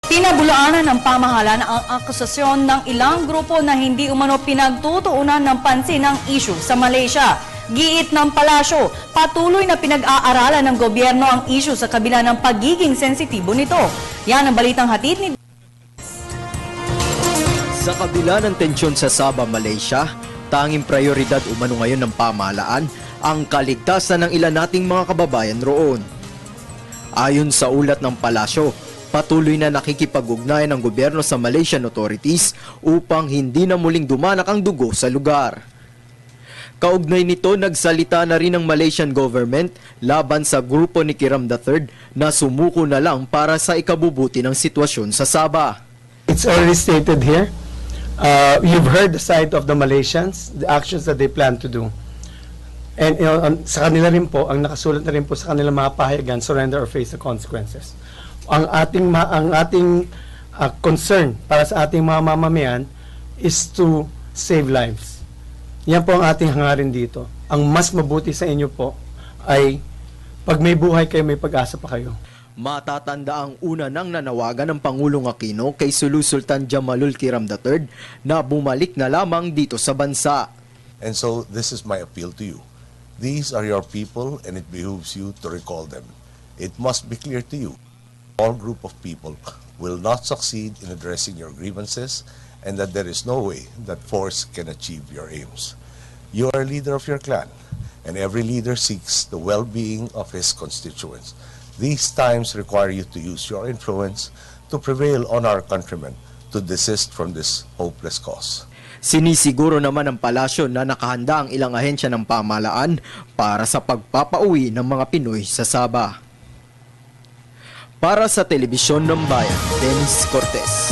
Pinabulaanan ng pamahalaan ang akusasyon ng ilang grupo na hindi umano pinagtutuunan ng pansin ng issue sa Malaysia. Giit ng palasyo, patuloy na pinag-aaralan ng gobyerno ang issue sa kabila ng pagiging sensitibo nito. Yan ang balitang hatid ni... Sa kabila ng tensyon sa Sabah, Malaysia, tanging prioridad umano ngayon ng pamahalaan ang kaligtasan ng ilan nating mga kababayan roon. Ayon sa ulat ng palasyo, patuloy na nakikipag-ugnayan ng gobyerno sa Malaysian authorities upang hindi na muling dumanak ang dugo sa lugar. Kaugnay nito, nagsalita na rin ang Malaysian government laban sa grupo ni Kiram III na sumuko na lang para sa ikabubuti ng sitwasyon sa Sabah. It's already stated here. You've heard the side of the Malaysians, the actions that they plan to do. And sa kanila rin po, ang nakasulat na rin po sa kanilang mga pahayagan, surrender or face the consequences. Ang ating concern para sa ating mga mamamayan is to save lives. Yan po ang ating hangarin dito. Ang mas mabuti sa inyo po ay pag may buhay kayo, may pag-asa pa kayo. Matatanda ang una nang nanawagan ng Pangulong Aquino kay Sulu Sultan Jamalul Kiram III na bumalik na lamang dito sa bansa. And so this is my appeal to you. These are your people and it behooves you to recall them. It must be clear to you, all group of people will not succeed in addressing your grievances and that there is no way that force can achieve your aims. You are a leader of your clan and every leader seeks the well-being of his constituents. These times require you to use your influence to prevail on our countrymen to desist from this hopeless cause. Sinisiguro naman ng palasyo na nakahanda ang ilang ahensya ng pamahalaan para sa pagpapauwi ng mga Pinoy sa Sabah. Para sa Telebisyon ng Bayan, Dennis Cortez.